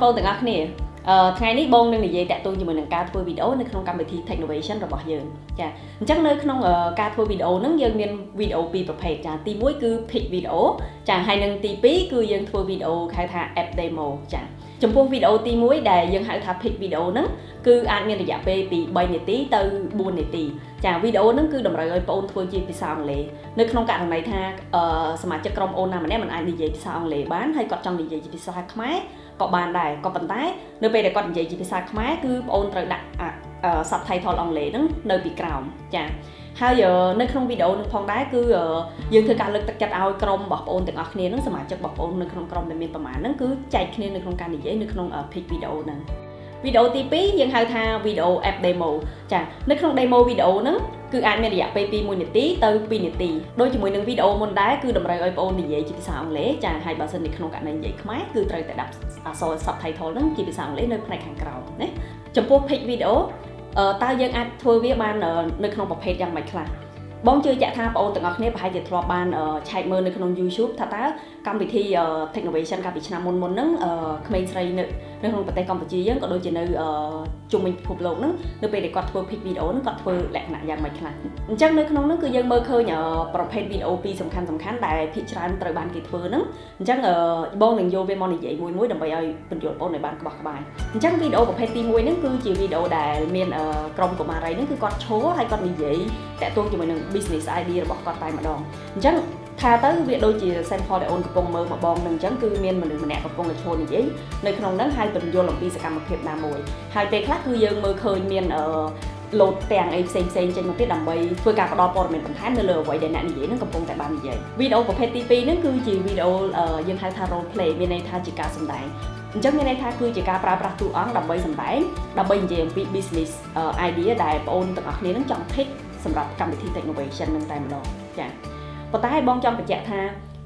បងទាំងអស់គ្នាថ្ងៃនេះបងនឹងនិយាយតាក់ទងជាមួយនឹងការធ្វើវីដេអូនៅក្នុងកម្មវិធី Technovation របស់យើងចាអញ្ចឹងនៅក្នុងការធ្វើវីដេអូហ្នឹងយើងមានវីដេអូពីរប្រភេទចាទី1គឺ pitch video ចាហើយនឹងទី2គឺយើងធ្វើវីដេអូហៅថា app demo ចាចំពោះវីដេអូទី1ដែលយើងហៅថា pitch video ហ្នឹងគឺអាចមានរយៈពេលពី3នាទីទៅ4នាទីចាវីដេអូហ្នឹងគឺតម្រូវឲ្យបងអូនធ្វើជាភាសាអង់គ្លេសនៅក្នុងករណីថាសមាជិកក្រុមអូនណាម្នាក់មិនអាចនិយាយភាសាអង់គ្លេសបានហើយគាត់ចង់និយាយជាភាសាខ្មែរក៏បានដែរក៏ប៉ុន្តែនៅពេលដែលគាត់និយាយជាភាសាខ្មែរគឺបងអូនត្រូវដាក់subtitle អង់គ្លេសហ្នឹងនៅពីក្រោមចាហើយនៅក្នុងវីដេអូនឹងផងដែរគឺយើងធ្វើការលើកទឹកចិត្តឲ្យក្រុមរបស់បងអូនទាំងអស់គ្នាហ្នឹងសមាជិករបស់បងអូននៅក្នុងក្រុមដែលមានប្រមាណហ្នឹងគឺចែកគ្នានៅក្នុងការនិយាយនៅក្នុង pitch video ហ្នឹងវីដេអូទី2យើងហៅថាវីដេអូ app demo ចានៅក្នុង demo វីដេអូហ្នឹងគឺអាចមានរយៈពេលពី1នាទីទៅ2នាទីដូចជាមួយនឹងវីដេអូមុនដែរគឺតម្រូវឲ្យបងអូននិយាយជាភាសាអង់គ្លេសចាហើយបើសិននៅក្នុងករណីនិយាយខ្មែរគឺត្រូវតែដាក់អក្សរ subtitle ហ្នឹងជាភាសាអង់គ្លេសនៅផ្នែកខាងក្រោមណាចំពោះ pitch video តើយើងអាចធ្វើវាបាននៅក្នុងប្រភេទយ៉ាងម៉េចខ្លះបងជឿជាក់ថាបងអូនទាំងអស់គ្នាប្រហែលជាធ្លាប់បានឆែកមើលនៅក្នុង YouTube ថាតើកម្មវិធី Technovation កាលពីឆ្នាំមុនហ្នឹងក្មេងស្រីនៅក្នុងប្រទេសកម្ពុជាយើងក៏ដូចជានៅជុំវិញពិភពលោកហ្នឹងនៅពេលដែលគាត់ធ្វើ pitch video ហ្នឹងគាត់ធ្វើលក្ខណៈយ៉ាងម៉េចខ្លះអញ្ចឹងនៅក្នុងហ្នឹងគឺយើងមើលឃើញប្រភេទវីដេអូពីរសំខាន់ដែលភាគច្រើនត្រូវបានគេធ្វើហ្នឹងអញ្ចឹងបងនឹងយកវាមកនិយាយមួយដើម្បីឲ្យបញ្យល់បងឲ្យបានក្បោះក្បាយអញ្ចឹងវីដេអូប្រភេទទី1ហ្នឹងគឺជាវីដេអូដែលមានក្រុមកុមារីហ្នឹងគឺគាត់ឈរហើយគាត់និយាយតាក់ទងជាមួយនឹង business idea របស់គាត់តែម្ដងអញ្ចឹងថាទៅវាដូចជា sample ដែលអូនកំពុងមើលមកបងនឹងអញ្ចឹងគឺមានមនុស្សម្នាក់កំពុងតែឈរនិយាយនៅក្នុងហ្នឹងហើយបញ្យល់អំពីសកម្មភាពណាមួយហើយពេលខ្លះគឺយើងមើលឃើញមានលោតទាំងអីផ្សេងចេញមកទៀតដើម្បីធ្វើការផ្ដល់ព័ត៌មានបន្ថែមនៅលើអ្វីដែលអ្នកនិយាយហ្នឹងកំពុងតែបាននិយាយវីដេអូប្រភេទទី2ហ្នឹងគឺជាវីដេអូយើងហៅថា role play មានន័យថាជាការសម្ដែងអញ្ចឹងមានន័យថាគឺជាការប្រើប្រាស់តួអង្គដើម្បីសម្ដែងដើម្បីនិយាយអំពី business idea ដែលបងអូនទាំងអស់គ្នាហ្នឹងចង់ pitch សម្រាប់កម្មវិធី Technovation នឹងតែម្ដងចាប៉ុន្តែបងចង់បញ្ជាក់ថា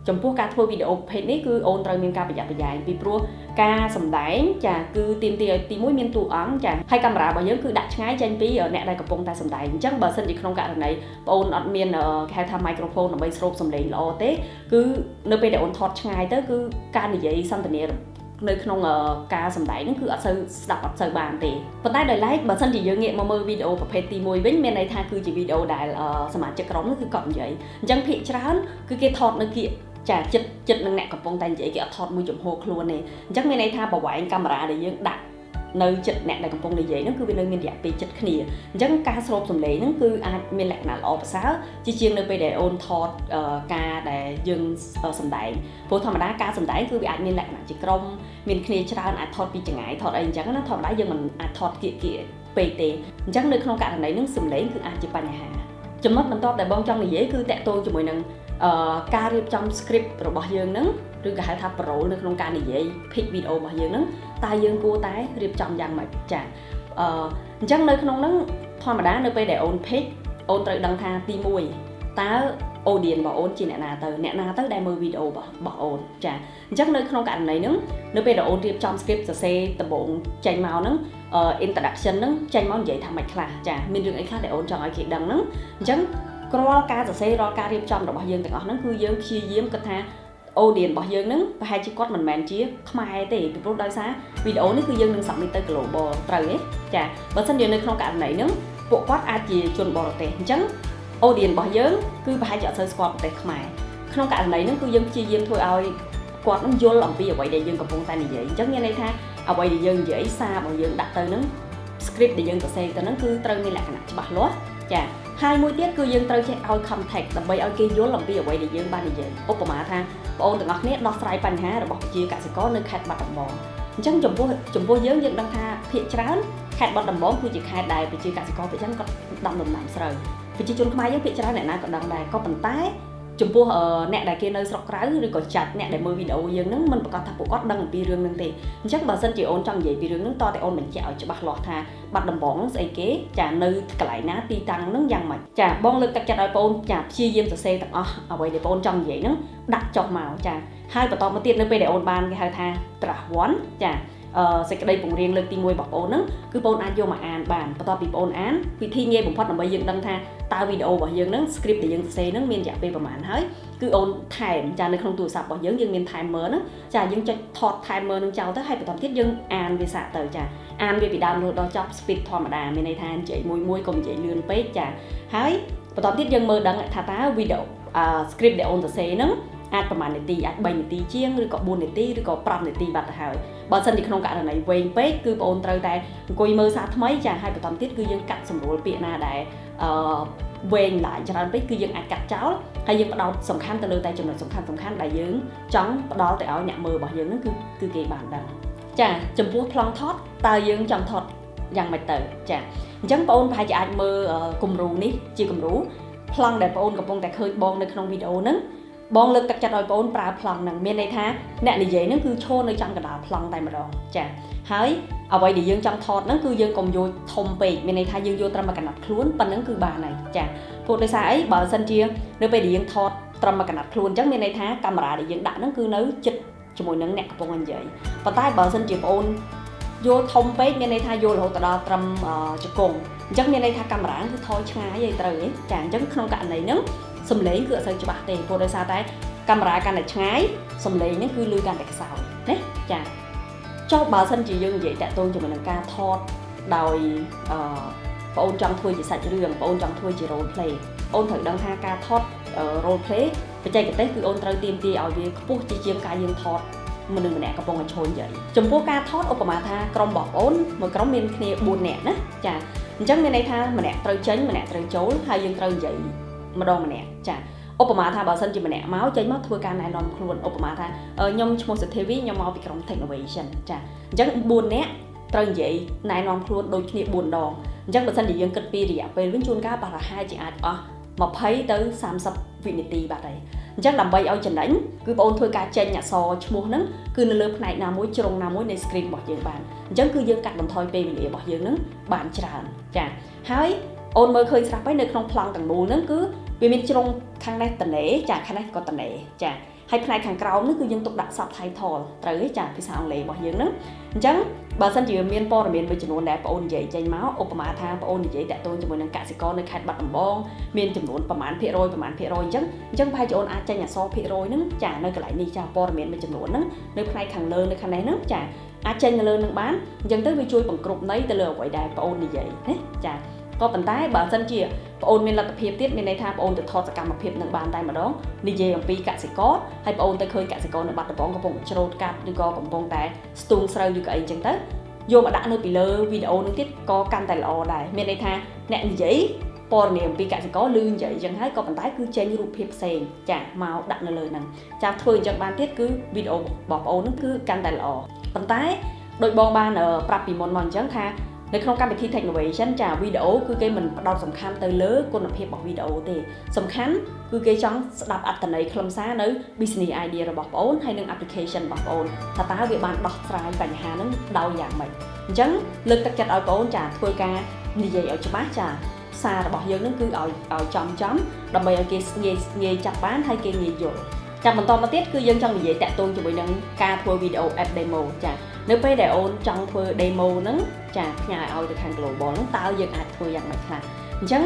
ចំពោះការធ្វើវីដេអូប្រភេទនេះគឺអូនត្រូវមានការប្រយ័ត្នប្រយែងពីព្រោះការសម្ដែងចាគឺទាមទារឲ្យទី1មានតួអង្គចាហើយកាមេរ៉ារបស់យើងគឺដាក់ឆ្ងាយចេញពីអ្នកដែលកំពុងតែសម្ដែងអញ្ចឹងបើសិនជាក្នុងករណីបងអូនអត់មានគេហៅថា microphone ដើម្បីស្រូបសំឡេងល្អទេគឺនៅពេលដែលអូនថតឆ្ងាយទៅគឺការនិយាយសន្ទនានៅក្នុងការសម្ដែងហ្នឹងគឺអត់សូវស្ដាប់អត់សូវបានទេប៉ុន្តែដោយឡែកបើសិនជាយើងងាកមកមើលវីដេអូប្រភេទទី1វិញមានន័យថាគឺជាវីដេអូដែលសមាជិកក្រុមនោះគឺគាត់និយាយអញ្ចឹងភាគច្រើនគឺគេថតនៅគៀកចាចិត្តនឹងអ្នកកំពុងតែនិយាយគេអត់ថតមួយចំហខ្លួនទេអញ្ចឹងមានន័យថាប្រវែងកាមេរ៉ាដែលយើងដាក់នៅចិត្តអ្នកដែលកំពុងនិយាយហ្នឹងគឺវានៅមានរយៈពេលចិត្តគ្នាអញ្ចឹងការស្រូបសំឡេងហ្នឹងគឺអាចមានលក្ខណៈល្អប្រសើរជាជាងនៅពេលដែលអូនថតការដែលយើងសម្ដែងព្រោះធម្មតាការសម្ដែងគឺវាអាចមានលក្ខណៈជាក្រុមមានគ្នាច្រើនអាចថតពីចង្ងាយថតអីអញ្ចឹងណាធម្មតាយើងមិនអាចថតគៀកពេកទេអញ្ចឹងនៅក្នុងករណីហ្នឹងសំឡេងគឺអាចជាបញ្ហាចំណុចបន្ទាប់ដែលបងចង់និយាយគឺតាក់ទងជាមួយនឹងការរៀបចំ script របស់យើងហ្នឹងឬក៏ហៅថា parole នៅក្នុងការនិយាយ pitch video របស់យើងហ្នឹងតើយើងគួរតែរៀបចំយ៉ាងម៉េចចាអញ្ចឹងនៅក្នុងហ្នឹងធម្មតានៅពេលដែលអូន pitch អូនត្រូវដឹងថាទី1តើ audience របស់អូនជាអ្នកណាទៅដែលមើលវីដេអូរបស់អូនចាអញ្ចឹងនៅក្នុងករណីហ្នឹងនៅពេលដែលអូនរៀបចំ script សរសេរដំបូងចេញមកហ្នឹងintroduction ហ្នឹងចេញមកនិយាយថាម៉េចខ្លះចាមានរឿងអីខ្លះដែលអូនចង់ឲ្យគេដឹងហ្នឹងអញ្ចឹងរាល់ការសរសេររាល់ការរៀបចំរបស់យើងទាំងអស់ហ្នឹងគឺយើងព្យាយាមគិតថា audience របស់យើងហ្នឹងប្រហែលជាគាត់មិនមែនជាខ្មែរទេពីព្រោះដោយសារវីដេអូនេះគឺយើងនឹង submit ទៅ global ត្រូវទេចាបើមិនយើងនៅក្នុងករណីហ្នឹងពួកគាត់អាចជាជនបរទេសអញ្ចឹង audience របស់យើងគឺប្រហែលជាអត់សូវស្គាល់ប្រទេសខ្មែរក្នុងករណីហ្នឹងគឺយើងព្យាយាមធ្វើឲ្យគាត់នឹងយល់អំពីអ្វីដែលយើងកំពុងតែនិយាយអញ្ចឹងមានន័យថាអ្វីដែលយើងនិយាយសាររបស់យើងដាក់ទៅហ្នឹង script ដែលយើងសរសេរទៅហ្នឹងគឺត្រូវមានលក្ខណៈច្បាស់លាស់ចាហើយមួយទៀតគឺយើងត្រូវចេះឲ្យ context ដើម្បីឲ្យគេយល់អំពីអ្វីដែលយើងបាននិយាយឧបមាថាបងប្អូនទាំងអស់គ្នាដោះស្រាយបញ្ហារបស់ប្រជាកសិករនៅខេត្តបាត់ដំបងអញ្ចឹងចំពោះយើងដឹងថាភាគច្រើនខេត្តបាត់ដំបងគឺជាខេត្តដែលប្រជាកសិករភាគច្រើនគាត់ដាំដំណាំស្រូវប្រជាជនខ្មែរយើងភាគច្រើនអ្នកណាក៏ដឹងដែរក៏ប៉ុន្តែចំពោះអ្នកដែលគេនៅស្រុកក្រៅឬក៏ចាត់អ្នកដែលមើលវីដេអូយើងហ្នឹងមិនប្រកាសថាពួកគាត់ដឹងអំពីរឿងហ្នឹងទេអញ្ចឹងបើសិនជាអូនចង់និយាយពីរឿងហ្នឹងតើអូនបញ្ជាក់ឲ្យច្បាស់លាស់ថាបាត់ដំបងហ្នឹងស្អីគេចានៅកន្លែងណាទីតាំងហ្នឹងយ៉ាងម៉េចចាបងលើកទឹកចិត្តឲ្យបងចាព្យាយាមសរសេរទាំងអស់អ្វីដែលបងចង់និយាយហ្នឹងដាក់ចុះមកចាហើយបន្តមកទៀតនៅពេលដែលអូនបានគេហៅថា draft 1ចា សេចក្តីបង្រៀនលើកទី1របស់បងហ្នឹងគឺបងអាចយកមកអានបានបន្ទាប់ពីបងអានវិធីងាយបំផុតដើម្បីយើងដឹងថាតើវីដេអូរបស់យើងហ្នឹង script ដែលយើងសរសេរហ្នឹងមានរយៈពេលប្រហែលហើយគឺអូនថែមចានៅក្នុងទូរស័ព្ទរបស់យើងមាន timer ហ្នឹងចាយើងចុចថត timer ហ្នឹងចោលទៅហើយបន្តទៀតយើងអានវាសាកទៅចាអានវាពីដើមរហូតដល់ចប់ speed ធម្មតាមានន័យថានិយាយមួយកុំនិយាយលឿនពេកចាហើយបន្តទៀតយើងមើលដឹងថាតើវីដេអូscript ដែលអូនសរសេរហ្នឹងអាចប្រហែលនាទីអាច3នាទីជាងឬក៏4នាទីឬក៏5នាទីបាត់ទៅហើយបើសិនជាក្នុងករណីវែងពេកគឺបងអូនត្រូវតែអង្គុយមើលសារថ្មីចាហើយបន្តទៀតគឺយើងកាត់សម្រួលពាក្យណាដែលវែងឡាយច្រើនពេកគឺយើងអាចកាត់ចោលហើយយើងផ្ដោតសំខាន់ទៅលើតែចំណុចសំខាន់ដែលយើងចង់ផ្ដល់ទៅឲ្យអ្នកមើលរបស់យើងហ្នឹងគឺគេបានដឹងចាចំពោះប្លង់ថតតើយើងចង់ថតយ៉ាងម៉េចទៅចាអញ្ចឹងបងអូនប្រហែលជាអាចមើលគំរូនេះជាគំរូប្លង់ដែលបងអូនកំពុងតែឃើញបងនៅក្នុងវីដេអូហ្នឹងបងលើកទឹកចិត្តឲ្យបងអូនប្រើប្លង់ហ្នឹងមានន័យថាអ្នកនិយាយហ្នឹងគឺឈរនៅចំកណ្ដាលប្លង់តែម្ដងចាហើយអ្វីដែលយើងចង់ថតហ្នឹងគឺយើងកុំយកធំពេកមានន័យថាយើងយកត្រឹមមួយកណ្ដាប់ខ្លួនប៉ុណ្្នឹងគឺបានហើយចាព្រោះដោយសារអីបើសិនជានៅពេលដែលយើងថតត្រឹមមួយកណ្ដាប់ខ្លួនអញ្ចឹងមានន័យថាកាមេរ៉ាដែលយើងដាក់ហ្នឹងគឺនៅជិតជាមួយនឹងអ្នកកំពុងនិយាយប៉ុន្តែបើសិនជាបងអូនយកធំពេកមានន័យថាយករហូតដល់ត្រឹមជង្គង់អញ្ចឹងមានន័យថាកាមេរ៉ាគឺថយឆ្ងាយឯត្រូវទេចាអញ្ចឹងក្នុងករណីហ្នឹងសំឡេងគឺអត់សូវច្បាស់ទេព្រោះដោយសារតែកាមេរ៉ាកាន់តែឆ្ងាយសំឡេងហ្នឹងគឺលឺកាន់តែខ្សោយណាចាចុះបើសិនជាយើងនិយាយតាក់ទងជាមួយនឹងការថតដោយបងអូនចង់ធ្វើជាសាច់រឿងបងអូនចង់ធ្វើជា role play អូនត្រូវដឹងថាការថត role play បច្ចេកទេសគឺអូនត្រូវទាមទារឲ្យវាខ្ពស់ជាជាងការយើងថតមនុស្សម្នាក់កំពុងតែឈរនិយាយចំពោះការថតឧបមាថាក្រុមបងប្អូនមួយក្រុមមានគ្នា4នាក់ណាចាអញ្ចឹងមានន័យថាម្នាក់ត្រូវចេញម្នាក់ត្រូវចូលហើយយើងត្រូវនិយាយម្ដងម្នាក់ចាឧបមាថាបើសិនជាម្នាក់មកចេញមកធ្វើការណែនាំខ្លួនឧបមាថាខ្ញុំឈ្មោះសុធាវីខ្ញុំមកពីក្រុម Technovation ចាអញ្ចឹង4នាក់ត្រូវនិយាយណែនាំខ្លួនដូចគ្នា4ដងអញ្ចឹងបើសិនជាយើងគិតពីរយៈពេលវិញជួនកាលប្រហែលជាអាចអស់20ទៅ30វិនាទីបាត់ហើយអញ្ចឹងដើម្បីឲ្យចំណេញគឺបងអូនធ្វើការចេញអក្សរឈ្មោះហ្នឹងគឺនៅលើផ្នែកណាមួយជ្រុងណាមួយនៃ screen របស់យើងបានអញ្ចឹងគឺយើងកាត់បន្ថយពេលវេលារបស់យើងហ្នឹងបានច្រើនចាហើយអូនមើលឃើញស្រាប់ហើយនៅក្នុងប្លង់ទាំងមូលហ្នឹងគឺវាមានជ្រុងខាងនេះតនេចាខាងនេះក៏តនេចាហើយផ្នែកខាងក្រោមនេះគឺយើងទុកដាក់ subtitle ត្រូវទេចាភាសាអង់គ្លេសរបស់យើងហ្នឹងអញ្ចឹងបើសិនជាមានព័ត៌មានមួយចំនួនដែលបងអូននិយាយចេញមកឧបមាថាបងអូននិយាយតាក់ទងជាមួយនឹងកសិករនៅខេត្តបាត់ដំបងមានចំនួនប្រមាណភាគរយអញ្ចឹងប្រហែលជាអូនអាចចេញអក្សរភាគរយហ្នឹងចានៅកន្លែងនេះចាព័ត៌មានមួយចំនួនហ្នឹងនៅផ្នែកខាងលើនៅខាងនេះហ្នឹងចាអាចចេញនៅលើនឹងបានអញ្ចឹងទៅវាជួយបង្គ្រប់ន័យទៅលើអ្វីដែលបងអូននិយាយណាចាក៏ប៉ុន្តែបើសិនជាបងអូនមានលទ្ធភាពទៀតមានន័យថាបងអូនទៅថតសកម្មភាពនឹងបានតែម្ដងនិយាយអំពីកសិករហើយបងអូនទៅឃើញកសិករនៅបាត់ដំបងកំពុងច្រូតកាត់ឬក៏កំពុងតែស្ទូងស្រូវឬក៏អីចឹងទៅយកមកដាក់នៅពីលើវីដេអូនឹងទៀតក៏កាន់តែល្អដែរមានន័យថាអ្នកនិយាយព័ត៌មានអំពីកសិករឮនិយាយចឹងហើយក៏ប៉ុន្តែគឺចេញរូបភាពផ្សេងចាមកដាក់នៅលើហ្នឹងចាធ្វើអញ្ចឹងបានទៀតគឺវីដេអូរបស់បងអូនហ្នឹងគឺកាន់តែល្អប៉ុន្តែដោយបងបានប្រាប់ពីមុនមកអញ្ចឹងថានៅក្នុងកម្មវិធី Technovation ចាវីដេអូគឺគេមិនផ្ដោតសំខាន់ទៅលើគុណភាពរបស់វីដេអូទេសំខាន់គឺគេចង់ស្ដាប់អត្ថន័យខ្លឹមសារនៅ business idea របស់បងអូនហើយនិង application របស់បងអូនថាតើវាបានដោះស្រាយបញ្ហាហ្នឹងដោយយ៉ាងម៉េចអញ្ចឹងលើកទឹកចិត្តឲ្យបងអូនចាធ្វើការនិយាយឲ្យច្បាស់ចាសាររបស់យើងហ្នឹងគឺឲ្យចំដើម្បីឲ្យគេងាយចាប់បានហើយគេងាយយល់ចាំបន្តមកទៀតគឺយើងចង់និយាយតាក់ទងជាមួយនឹងការធ្វើវីដេអូ app demo ចានៅពេលដែលអូនចង់ធ្វើ demo ហ្នឹងចាផ្ញើឲ្យទៅខាង global ហ្នឹងតើយើងអាចធ្វើយ៉ាងម៉េចខ្លះអញ្ចឹង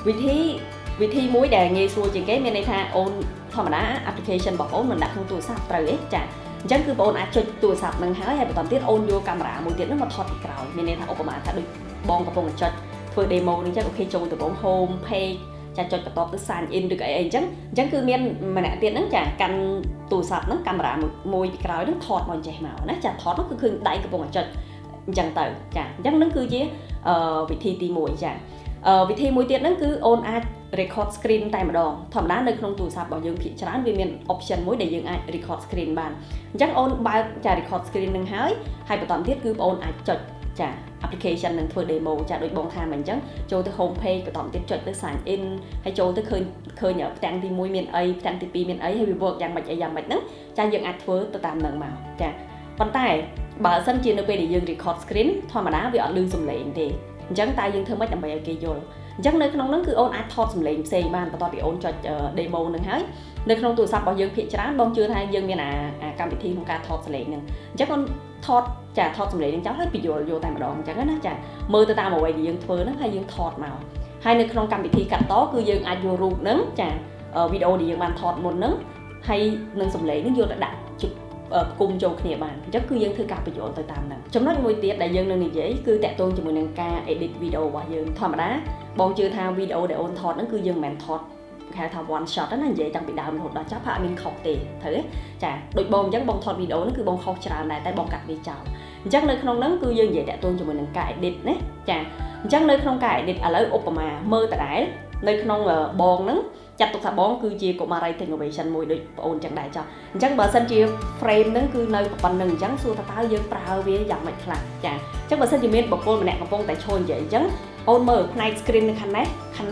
វិធីមួយដែលងាយស្រួលជាងគេមានន័យថាអូនធម្មតា application របស់អូនមិនដាក់ក្នុងទូរស័ព្ទត្រូវទេចាអញ្ចឹងគឺបងអូនអាចចុចទូរស័ព្ទហ្នឹងហើយបន្តទៀតអូនយកកាមេរ៉ាមួយទៀតហ្នឹងមកថតពីក្រោយមានន័យថាឧបមាថាដូចបងកំពុងតែចុចធ្វើ demo ហ្នឹងអញ្ចឹងអូខេចូលទៅបង home page ចាចុចបន្ទាប់ទៅ sign in ឬក៏អីអញ្ចឹងគឺមានម្នាក់ទៀតហ្នឹងចាកាន់ទូរស័ព្ទហ្នឹងកាមេរ៉ាមួយពីក្រោយហ្នឹងថតមកចេះមកណាចាថតហ្នឹងគឺឃើញដៃកំពុងតែចុចអញ្ចឹងទៅចាអញ្ចឹងហ្នឹងគឺជាវិធីទី1ចាវិធីមួយទៀតហ្នឹងគឺអូនអាច record screen តែម្ដងធម្មតានៅក្នុងទូរស័ព្ទរបស់យើងភាគច្រើនវាមាន option មួយដែលយើងអាច record screen បានអញ្ចឹងអូនបើកចា record screen ហ្នឹងហើយបន្តទៀតគឺបងអូនអាចចុចចា application នឹងធ្វើ demo ចាដូចបងថាមកអញ្ចឹងចូលទៅ home page បន្តទៀតចុចទៅ sign in ហើយចូលទៅឃើញផ្ទាំងទី1មានអីផ្ទាំងទី2មានអីហើយវា work យ៉ាងម៉េចហ្នឹងចាយើងអាចធ្វើទៅតាមនឹងមកចាប៉ុន្តែបើសិនជានៅពេលដែលយើង record screen ធម្មតាវាអត់ឮសំឡេងទេ អញ្ចឹងតែយើងធ្វើមិនដើម្បីឲ្យគេយល់អញ្ចឹងនៅក្នុងហ្នឹងគឺអូនអាចថតសម្លេងផ្សេងបានបន្ទាប់ពីអូនចុច demo ហ្នឹងហើយនៅក្នុងទូរស័ព្ទរបស់យើងភាគច្រើនបងជឿថាយើងមានអាកម្មវិធីក្នុងការថតសម្លេងហ្នឹងអញ្ចឹងអូនថតសម្លេងហ្នឹងចោលហើយបញ្យល់យកតែម្ដងអញ្ចឹងណាចាមើលទៅតាមអ្វីដែលយើងធ្វើហ្នឹងហើយយើងថតមកហើយនៅក្នុងកម្មវិធីកាត់តគឺយើងអាចយករូបហ្នឹងចាវីដេអូដែលយើងបានថតមុនហ្នឹងហើយនឹងសម្លេងហ្នឹងយកទៅដាក់គុំចូលគ្នាបានអញ្ចឹងគឺយើងធ្វើការបញ្យល់ទៅតាមហ្នឹងចំណុចមួយទៀតដែលយើងនឹងនិយាយគឺតាក់ទងជាមួយនឹងការ edit វីដេអូរបស់យើងធម្មតាបងជឿថាវីដេអូដែលអូនថតហ្នឹងគឺយើងមិនមែនថតគេហៅថា one shot ណានិយាយតាំងពីដើមរហូតដល់ចប់ហើយអត់មានខុសទេត្រូវទេចាដូចបងអញ្ចឹងបងថតវីដេអូហ្នឹងគឺបងខុសច្រើនដែរតែបងកាត់វាចោលអញ្ចឹងនៅក្នុងហ្នឹងគឺយើងនិយាយតាក់ទងជាមួយនឹងការ edit ណាចាអញ្ចឹងនៅក្នុងការ edit ឥឡូវឧបមាមើលតដែលនៅក្នុងបងហ្នឹងចាត់ទុកថាបងគឺជាកុមារី Technovation មួយដូចបងអូនចឹងដែរចុះអញ្ចឹងបើសិនជា frame ហ្នឹងគឺនៅប៉ុណ្្នឹងអញ្ចឹងសួរថាតើយើងប្រើវាយ៉ាងម៉េចខ្លះចាអញ្ចឹងបើសិនជាមានបុគ្គលម្នាក់កំពុងតែឈរនិយាយអញ្ចឹងអូនមើលផ្នែក screen នៅខាងនេះខា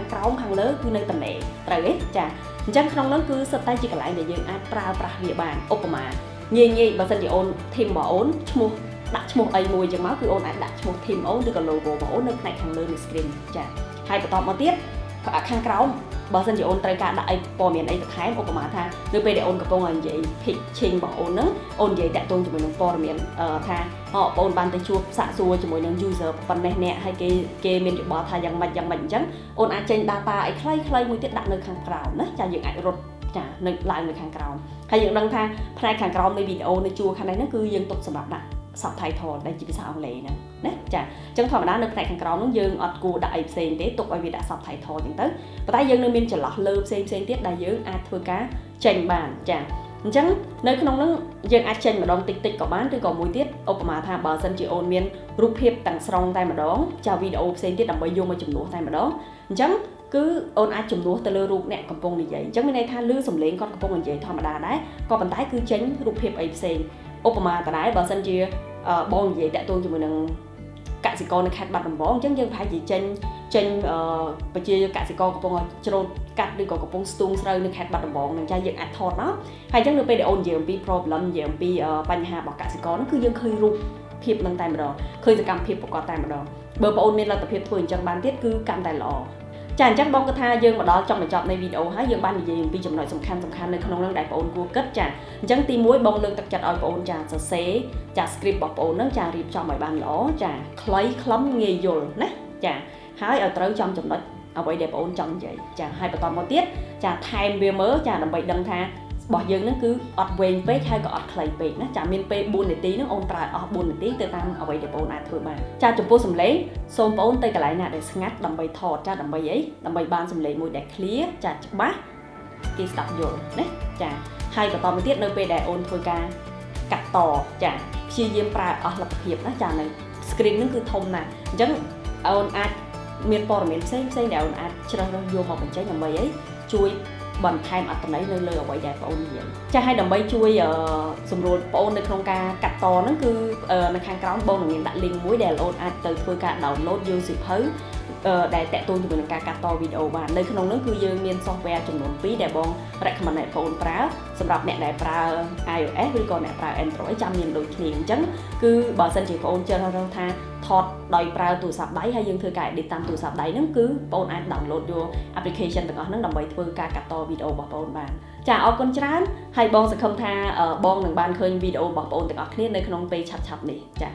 ងក្រោមខាងលើគឺនៅតំណេត្រូវទេចាអញ្ចឹងក្នុងហ្នឹងគឺសុទ្ធតែជាកន្លែងដែលយើងអាចប្រើប្រាស់វាបានឧបមាងាយបើសិនជាអូន team របស់អូនឈ្មោះដាក់ឈ្មោះអីមួយអញ្ចឹងមកគឺអូនអាចដាក់ឈ្មោះ team អូនឬក៏ logo របស់អូននៅផ្នែកខាងលើនៃ screen ចាហើយបន្តមកទៀតខាងក្រោមបើសិនជាអូនត្រូវការដាក់អីព័ត៌មានអីបន្ថែមឧបមាថានៅពេលដែលអូនកំពុងនិយាយ pitching របស់អូនហ្នឹងអូននិយាយតាក់ទងជាមួយនឹងព័ត៌មានថាបងអូនបានទៅជួបសាកសួរជាមួយនឹង user ប៉ុណ្ណេះអ្នកហើយគេមានយោបល់ថាយ៉ាងម៉េចអញ្ចឹងអូនអាចចេញ data អីខ្លីមួយទៀតដាក់នៅខាងក្រោមណាចាយើងអាចរត់ចានៅឡើងនៅខាងក្រោមហើយយើងដឹងថាផ្នែកខាងក្រោមនៃវីដេអូនៅជួរខាងនេះហ្នឹងគឺយើងទុកសម្រាប់ដាក់ subtitle ដែលជាភាសាអង់គ្លេសហ្នឹងណាចាអញ្ចឹងធម្មតានៅផ្នែកខាងក្រោមហ្នឹងយើងអត់គួរដាក់អីផ្សេងទេទុកឲ្យវាដាក់ subtitle អញ្ចឹងទៅប៉ុន្តែយើងនៅមានចន្លោះលើផ្សេងទៀតដែលយើងអាចធ្វើការចេញបានចាអញ្ចឹងនៅក្នុងហ្នឹងយើងអាចចេញម្ដងតិចក៏បានឬក៏មួយទៀតឧបមាថាបើសិនជាអូនមានរូបភាពទាំងស្រុងតែម្ដងចាវីដេអូផ្សេងទៀតដើម្បីយកមកជំនួសតែម្ដងអញ្ចឹងគឺអូនអាចជំនួសទៅលើរូបអ្នកកំពុងនិយាយអញ្ចឹងមានន័យថាឮសំឡេងគាត់កំពុងនិយាយធម្មតាដែរក៏ប៉ុន្តែគឺចេញរូបភាពអីផ្សេងឧបមាតដែរបើសិនជាបងនិយាយតាក់ទងជាមួយនឹងកសិករនៅខេត្តបាត់ដំបងអញ្ចឹងយើងប្រហែលជាចេញប្រជាកសិករកំពុងច្រូតកាត់ឬក៏កំពុងស្ទូងស្រូវនៅខេត្តបាត់ដំបងនឹងចាយើងអាចថតមកហើយអញ្ចឹងនៅពេលដែលអូននិយាយអំពី problem និយាយអំពីបញ្ហារបស់កសិករហ្នឹងគឺយើងឃើញរូបភាពនឹងតែម្ដងឃើញសកម្មភាពប្រកបតែម្ដងបើបងអូនមានលទ្ធភាពធ្វើអញ្ចឹងបានទៀតគឺកាន់តែល្អចាអញ្ចឹងបងគាត់ថាយើងមកដល់ចំបញ្ចប់នៃវីដេអូហើយយើងបាននិយាយអំពីចំណុចសំខាន់នៅក្នុងនោះដែលបងអូនគួរគិតចាអញ្ចឹងទី1បងលើកទឹកចិត្តឲ្យបងអូនចាសរសេរចា script របស់បងអូនហ្នឹងចារៀបចំឲ្យបានល្អចាខ្លីខ្លឹមងាយយល់ណាចាហើយឲ្យត្រូវចំចំណុចអ្វីដែលបងអូនចង់និយាយចាហើយបន្តមកទៀតចាថែមវាមើលចាដើម្បីដឹងថារបស់យើងហ្នឹងគឺអត់វែងពេកហើយក៏អត់ខ្លីពេកណាចាមានពេល4នាទីហ្នឹងអូនប្រើអស់4នាទីទៅតាមអ្វីដែលបងអូនអាចធ្វើបានចាចំពោះសំឡេងសូមបងអូនទៅកន្លែងណាដែលស្ងាត់ដើម្បីថតចាដើម្បីអីដើម្បីបានសំឡេងមួយដែល clear ចាច្បាស់គេស្ដាប់យល់ណាចាហើយបន្តមកទៀតនៅពេលដែលអូនធ្វើការកាត់តចាព្យាយាមប្រើអស់លទ្ធភាពណាចានៅ screen ហ្នឹងគឺធំណាស់អញ្ចឹងអូនអាចមានព័ត៌មានផ្សេងដែលអូនអាចជ្រើសរើសយកមកបញ្ចេញដើម្បីអីជួយបន្ថែមអត្ថន័យនៅលើអ្វីដែលបងអូននិយាយចាឲ្យដើម្បីជួយសម្រួលបងអូននៅក្នុងការកាត់តហ្នឹងគឺនៅខាងក្រោមបងនឹងមានដាក់ link មួយដែលអូនអាចទៅធ្វើការ download យកសៀវភៅដែលតាក់ទងជាមួយនឹងការកាត់តវីដេអូបាននៅក្នុងហ្នឹងគឺយើងមាន software ចំនួន2ដែលបង recommend ឲ្យបងអូនប្រើសម្រាប់អ្នកដែលប្រើ iOS ឬក៏អ្នកប្រើ Android ចាំមានដូចគ្នាអញ្ចឹងគឺបើសិនជាបងអូនជ្រើសរើសថាថតដោយប្រើទូរស័ព្ទដៃហើយយើងធ្វើការ edit តាមទូរស័ព្ទដៃហ្នឹងគឺបងអូនអាច download យក application ទាំងអស់ហ្នឹងដើម្បីធ្វើការកាត់តវីដេអូរបស់បងអូនបានចាអរគុណច្រើនហើយបងសង្ឃឹមថាបងនឹងបានឃើញវីដេអូរបស់បងអូនទាំងអស់គ្នានៅក្នុងពេលឆាប់ៗនេះចា